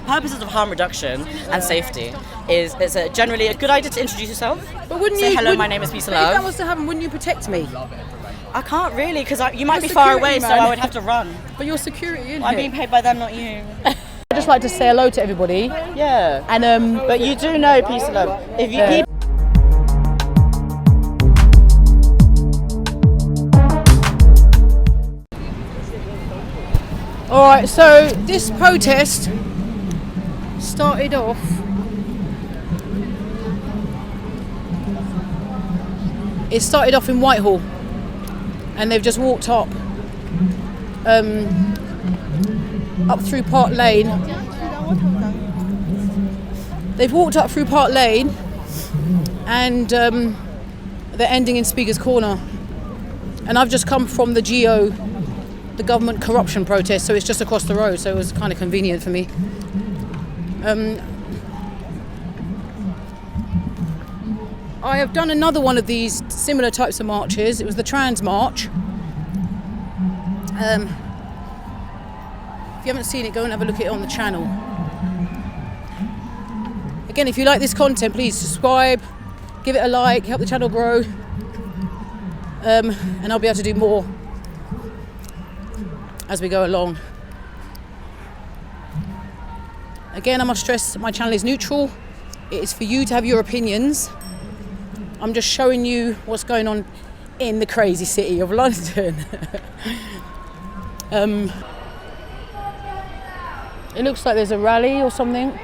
purposes of harm reduction and safety, it's generally a good idea to introduce yourself. But wouldn't say you? Hello, my name is Peace and Love. If that was to happen, wouldn't you protect me? I can't really, because you might You're be far security, away, man. so I would have to run. But you're security, isn't I'm it? being paid by them, not you. I'd just like to say hello to everybody. Yeah. And But you do know Peace and Love. If you Yeah. All right, so this protest started off in Whitehall, and they've just walked up through Park Lane. They've walked up through Park Lane, and they're ending in Speaker's Corner. And I've just come from the the government corruption protest, so it's just across the road, so it was kind of convenient for me. I have done another one of these similar types of marches. It was the Trans March. If you haven't seen it, go and have a look at it on the channel. Again, if you like this content, please subscribe, give it a like, help the channel grow, and I'll be able to do more as we go along. Again, I must stress my channel is neutral. It is for you to have your opinions. I'm just showing you what's going on in the crazy city of London. It looks like there's a rally or something.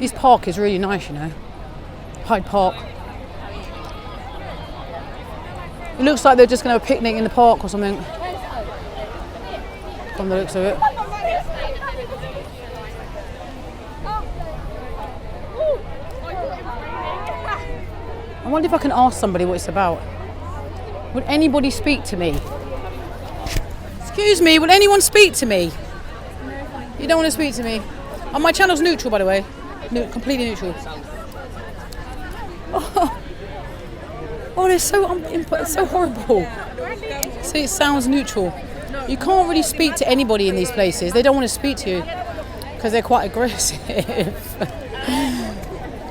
This park is really nice, you know. Hyde Park. It looks like they're just going to have a picnic in the park or something. From the looks of it. I wonder if I can ask somebody what it's about. Would anybody speak to me? Excuse me, will anyone speak to me? You don't want to speak to me? Oh, my channel's neutral, by the way. Completely neutral. Oh, they're so it's so horrible. So it sounds neutral. You can't really speak to anybody in these places. They don't want to speak to you because they're quite aggressive.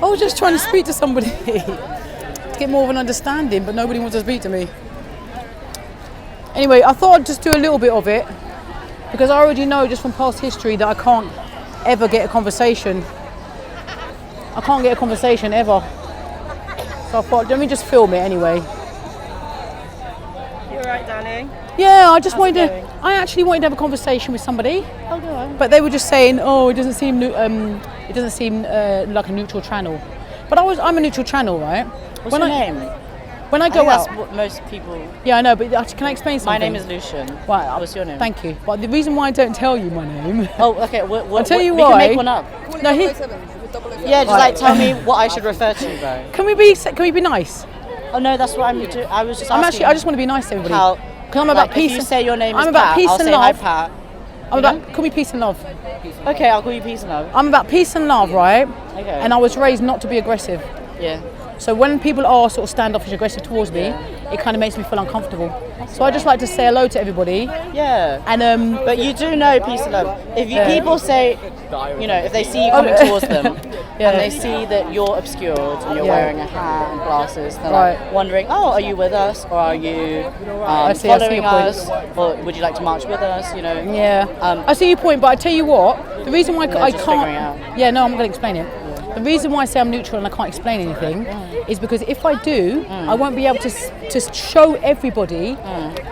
I was just trying to speak to somebody to get more of an understanding, but nobody wants to speak to me. Anyway, I thought I'd just do a little bit of it because I already know just from past history that I can't ever get a conversation. I can't get a conversation ever. So I thought, let me just film it anyway. You alright, darling? Yeah, I actually wanted to have a conversation with somebody. Oh, go on. But they were just saying, oh, it doesn't seem like a neutral channel. But I'm a neutral channel, right? What's your name? When I go out, that's what most people. Yeah, I know, but can I explain something? My name is Lucian. Right, what's your name? Thank you. But the reason why I don't tell you my name. Oh, okay. I'll tell you we why. can make one up. No, Yeah, just like tell me what I should refer to, though. Can we be nice? Oh no, that's what I'm doing. I was just. I asking just want to be nice to everybody. How? Because I'm about peace. If you say your name is I'm about Pat, peace I'll and say love. hi, Pat. Call me peace and love. Okay, I'll call you peace and love. I'm about peace and love, right? Okay. And I was raised not to be aggressive. Yeah. So when people are sort of standoffish, aggressive towards me, it kind of makes me feel uncomfortable. So I just like to say hello to everybody. Yeah. And But you do know peace and love. If people say, if they see you coming towards them, and they see that you're obscured and you're wearing a hat and glasses, they're like wondering, oh, are you with us, or are you following us, or would you like to march with us? Yeah. I see your point, but I tell you what, the reason why I can't. Yeah, no, I'm going to explain it. The reason why I say I'm neutral and I can't explain anything is because if I do, I won't be able to show everybody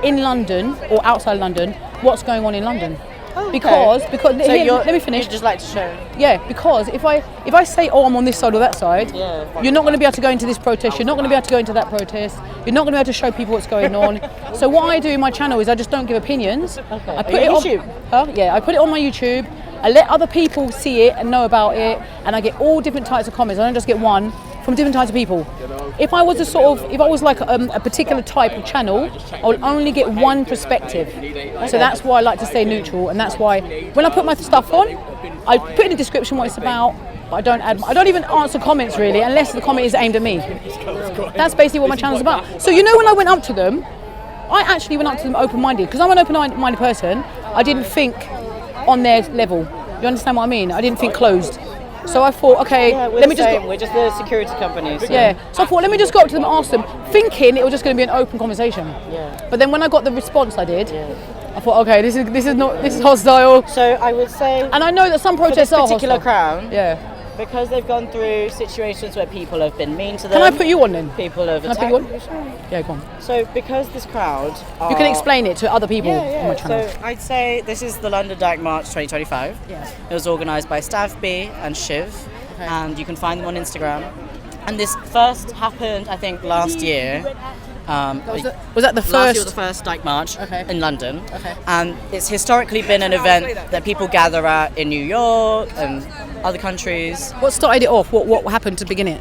in London or outside London what's going on in London. Okay. Because so let me finish. You just like to show. Yeah, because if I say, oh, I'm on this side or that side, you're not going to be able to go into this protest. You're not going to be able to go into that protest. You're not going to be able to show people what's going on. So what I do in my channel is I just don't give opinions. Okay. I put it on YouTube. I put it on my YouTube. I let other people see it and know about it, and I get all different types of comments. I don't just get one from different types of people. if I was like a particular type of channel, I would only get one perspective. So that's why I like to stay neutral, and that's why when I put my stuff on, I put in the description what it's about. But I don't even answer comments really, unless the comment is aimed at me. That's basically what my channel's about. So when I went up to them, I actually went up to them open-minded, because I'm an open-minded person. I didn't think on their level. You understand what I mean? I didn't think closed. So I thought, okay, we're just the security company. So. Yeah. So I thought, let me just go up to them and ask them, thinking it was just going to be an open conversation. Yeah. But then when I got the response I did, I thought, okay, this is hostile. So I would say, and I know that some protests are hostile. particular crowd. Yeah. Because they've gone through situations where people have been mean to them. Can I put you on then? People have attacked. Can I put you on? Yeah, go on. So because this crowd you can explain it to other people on my channel. So I'd say this is the London Dyke March 2025. Yeah. It was organised by Stav B and Shiv, and you can find them on Instagram. And this first happened, I think, last year. Was that the first? Last year was the first Dyke March in London. Okay. And it's historically been an event that people gather at in New York and other countries. What started it off? What happened to begin it?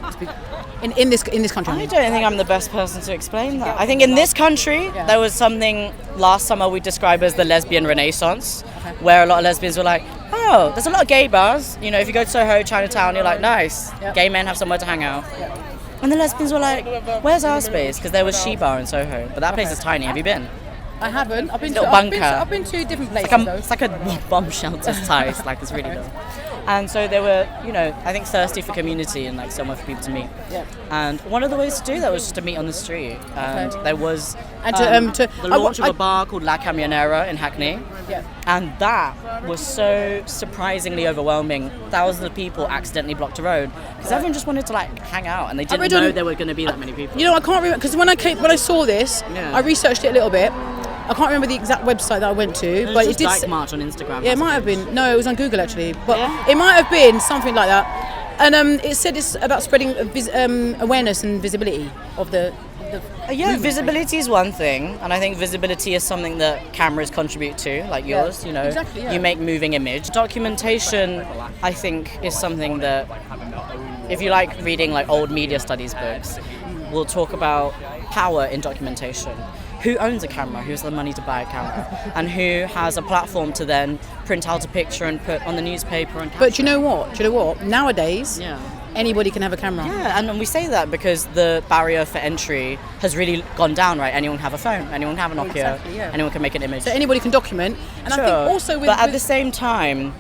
In this country? I don't think I'm the best person to explain that. I think in this country there was something last summer we described as the lesbian renaissance, where a lot of lesbians were like, oh, there's a lot of gay bars. You know, if you go to Soho, Chinatown, you're like, nice. Gay men have somewhere to hang out. And the lesbians were like, where's our space? Because there was She Bar in Soho, but that place is tiny. Have you been? I haven't. I've been to different places. It's like a bomb shelter size. It's really little. And so they were, I think thirsty for community and somewhere for people to meet. Yeah. And one of the ways to do that was just to meet on the street. And there was the launch of a bar called La Camionera in Hackney. Yeah. And that was so surprisingly overwhelming. Thousands of people accidentally blocked a road because everyone just wanted to hang out, and they didn't know there were going to be that many people. I can't remember, because when I saw this, I researched it a little bit. I can't remember the exact website that I went to, but it did. Dyke March on Instagram. Yeah, it might have been. No, it was on Google actually, but it might have been something like that. And it said it's about spreading awareness and visibility of the visibility is one thing, and I think visibility is something that cameras contribute to, like yours. Exactly, you make moving image. Documentation, I think, is something that, if you like reading old media studies books, we'll talk about power in documentation. Who owns a camera? Who has the money to buy a camera? And who has a platform to then print out a picture and put on the newspaper and capture? But do you know what? Nowadays, anybody can have a camera. Yeah, and we say that because the barrier for entry has really gone down, right? Anyone can have a phone, anyone can have a Nokia, anyone can make an image. So anybody can document. And sure. I think also but at the same time,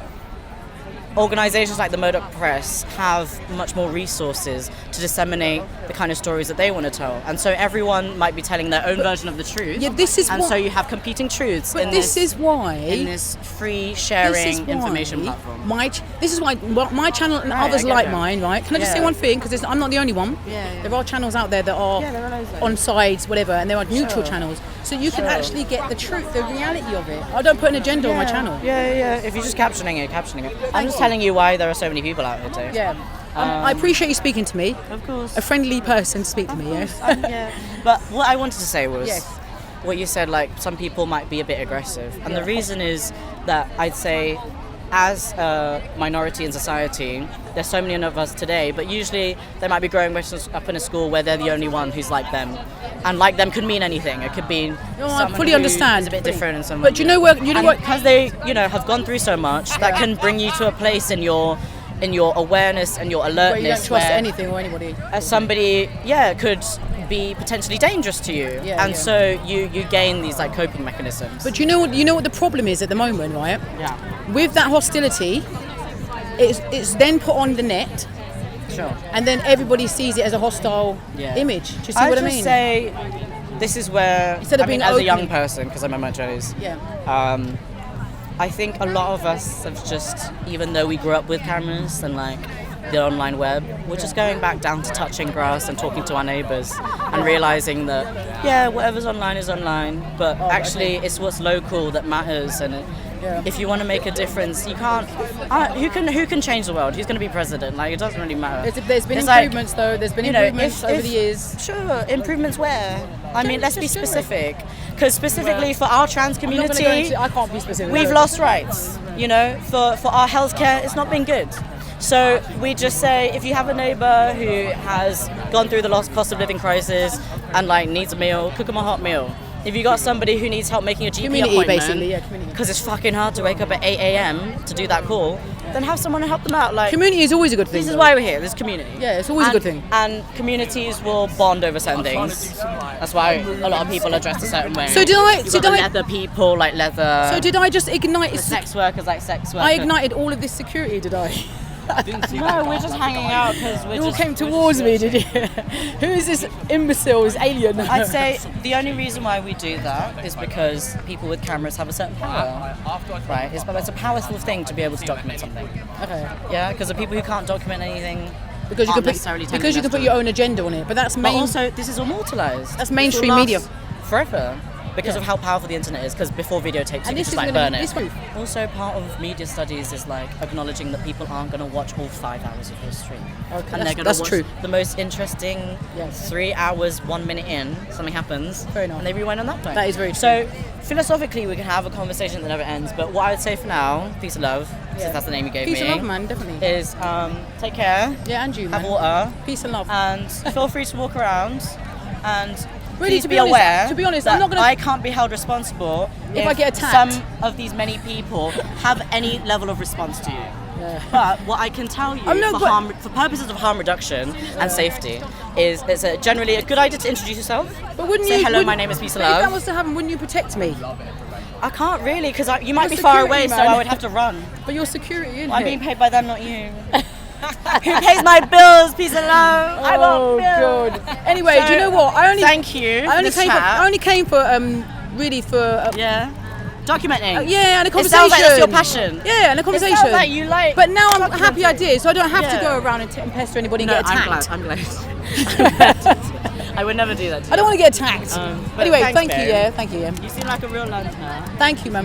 organisations like the Murdoch Press have much more resources to disseminate the kind of stories that they want to tell, and so everyone might be telling their own version of the truth. Yeah, this is so you have competing truths. But this is why in this free sharing information platform. This is why my channel and others like mine, right? Can I just say one thing? Because I'm not the only one. Yeah. There are channels out there that are on sides, whatever, and there are neutral channels. So you can actually get the truth, the reality of it. I don't put an agenda on my channel. Yeah. If you're just captioning it. I'm just telling you why there are so many people out here too. Yeah. I appreciate you speaking to me. Of course. A friendly person to speak to me, yeah. But what I wanted to say was, what you said, some people might be a bit aggressive. And the reason is that I'd say, as a minority in society, there's so many of us today, but usually they might be growing up in a school where they're the only one who's like them. And like them could mean anything. It could be I fully understand. It's a bit different and someone. But you know what? Because they, have gone through so much, that can bring you to a place in your awareness and your alertness. Where you don't trust anything or anybody. As somebody, could be potentially dangerous to you, so you gain these like coping mechanisms. But you know what the problem is at the moment, right? Yeah. With that hostility, it's then put on the net. Sure. And then everybody sees it as a hostile image. Do you see what I mean? I'd say this is where, instead of being as open, a young person, because I'm in my 20s, I think a lot of us have just, even though we grew up with cameras and like the online web, we're just going back down to touching grass and talking to our neighbours and realising that, whatever's online is online, but actually it's what's local that matters. And if you want to make a difference, you can't. Who can change the world? Who's going to be president? Like, it doesn't really matter. There's been improvements, though. There's been improvements over the years. Sure, improvements where? I mean, let's be specific. Because specifically for our trans community, I can't be specific. We've lost rights. For our healthcare, it's not been good. So we just say, if you have a neighbour who has gone through the cost of living crisis and like needs a meal, cook them a hot meal. If you got somebody who needs help making a GP Community, appointment, basically, yeah, community. because it's fucking hard to wake up at 8 a.m. to do that call, then have someone to help them out. Like, Community is always a good thing. this is though. why we're here. This community. Yeah, it's always a good thing. And communities will bond over certain things. That's why a lot of people are dressed a certain way. So did I? You've got the leather people like leather. So did I just ignite? The sex workers like sex workers. I ignited all of this security, did I? No, we're just hanging out because we're You all just. came towards me, did you? Who is this imbecile? This alien? I'd say the only reason why we do that is because people with cameras have a certain power, right? It's a powerful thing to be able to document something. Okay. Yeah, because the people who can't document anything Because you aren't can necessarily put telling because you us can put to. your own agenda on it, but that's But main. also, this is immortalised. That's This mainstream will last media. forever. Because of how powerful the internet is, because before videotapes, you And could this just is like gonna burn be- it. this- Also, part of media studies is like acknowledging that people aren't going to watch all 5 hours of your stream. Okay, And they're going to that's watch true. the most interesting Yes. 3 hours, 1 minute in, something happens, Fair enough. and they rewind on that point. That is very So, philosophically, we can have a conversation that never ends, but what I would say for now, peace of love, since that's the name you gave Peace me, and love, man, definitely. is take care, Yeah, and you, have man. water, Peace and love. and feel free to walk around and Really, please to be be honest- aware to be honest, that I'm not gonna- I can't be held responsible If I get attacked. some of these many people have any level of response to you. Yeah. But what I can tell you I'm not for purposes of harm reduction and safety is it's generally a good idea to introduce yourself. But wouldn't Say you? hello, wouldn't- my name is Peace of but If that Love. was to happen, wouldn't you protect me? I can't really because you might You're be far security, away, so man. I would have to run. But you're security, isn't I'm it? being paid by them, not you. Who pays my bills? Peace and love. I Oh want bills. God. Anyway, do you know what? Thank you. I only for the came. For, chat. I only came for really for. Yeah. Documenting. Yeah, and a It conversation. sounds like that's your passion. Yeah, and a conversation. It sounds like you like. But now I'm happy I did, so I don't have to Yeah. go around and pester anybody and No, get attacked. I'm glad. I'm glad. I would never do that to you. I don't want to get attacked. But Anyway, thanks, thank you. babe. Yeah, thank you. Yeah, You seem like a real lantern. thank you, man.